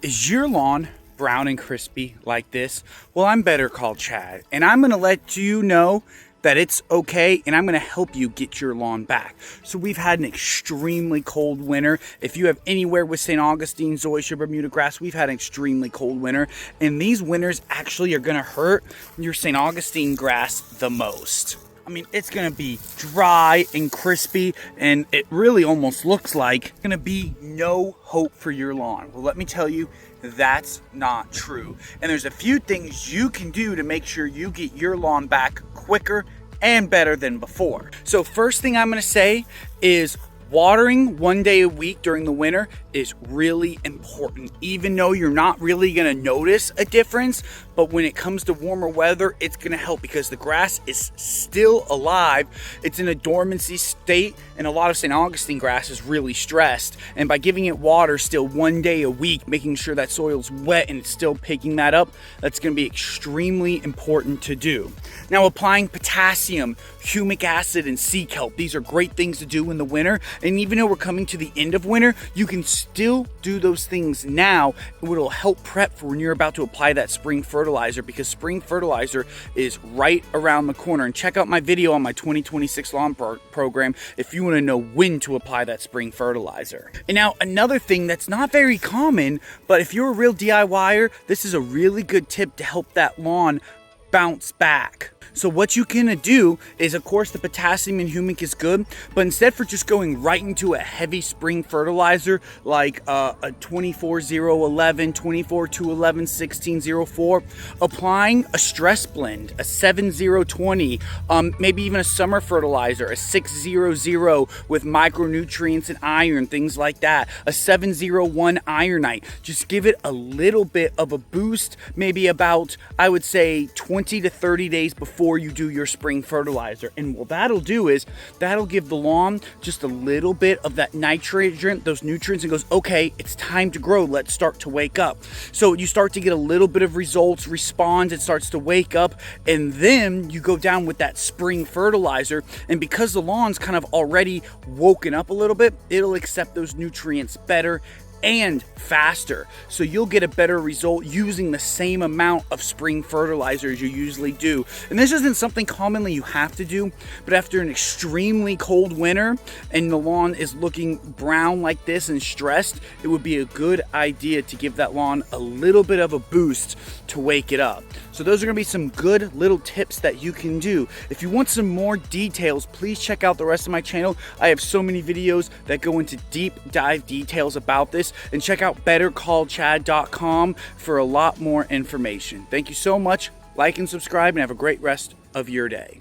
Is your lawn brown and crispy like this? Well, I'm Better Call Chad, and I'm gonna let you know that it's okay, and I'm gonna help you get your lawn back. So we've had an extremely cold winter. If you have anywhere with St. Augustine, Zoysia, Bermuda grass, we've had an extremely cold winter, and these winters actually are gonna hurt your St. Augustine grass the most. I mean, it's gonna be dry and crispy, and it really almost looks like gonna be no hope for your lawn. Well, let me tell you, that's not true. And there's a few things you can do to make sure you get your lawn back quicker and better than before. So first thing I'm gonna say is watering 1 day a week during the winter is really important, even though you're not really gonna notice a difference. But when it comes to warmer weather, it's gonna help because the grass is still alive. It's in a dormancy state, and a lot of St. Augustine grass is really stressed. And by giving it water still 1 day a week, making sure that soil's wet and it's still picking that up, that's gonna be extremely important to do. Now, applying potassium, humic acid, and sea kelp, these are great things to do in the winter. And even though we're coming to the end of winter, you can still do those things now. It will help prep for when you're about to apply that spring fertilizer, because spring fertilizer is right around the corner. And check out my video on my 2026 lawn program if you want to know when to apply that spring fertilizer. And now another thing that's not very common, but if you're a real DIYer, this is a really good tip to help that lawn bounce back. So what you can do is, of course, the potassium and humic is good, but instead for just going right into a heavy spring fertilizer like a 24-0-11, 24-2-11, 16-0-4, applying a stress blend, a 7-0-20, maybe even a summer fertilizer, a 6-0-0 with micronutrients and iron, things like that, a 7-0-1 ironite. Just give it a little bit of a boost, maybe about, I would say, 20 to 30 days before you do your spring fertilizer. And what that'll do is that'll give the lawn just a little bit of that nitrogen, those nutrients, and goes, okay, it's time to grow, let's start to wake up. So you start to get a little bit of results, responds, it starts to wake up, and then you go down with that spring fertilizer, and because the lawn's kind of already woken up a little bit, it'll accept those nutrients better and faster. So you'll get a better result using the same amount of spring fertilizer as you usually do. And this isn't something commonly you have to do, but after an extremely cold winter and the lawn is looking brown like this and stressed, it would be a good idea to give that lawn a little bit of a boost to wake it up. So those are gonna be some good little tips that you can do. If you want some more details, please check out the rest of my channel. I have so many videos that go into deep dive details about this. And check out bettercallchad.com for a lot more information. Thank you so much. Like and subscribe, and have a great rest of your day.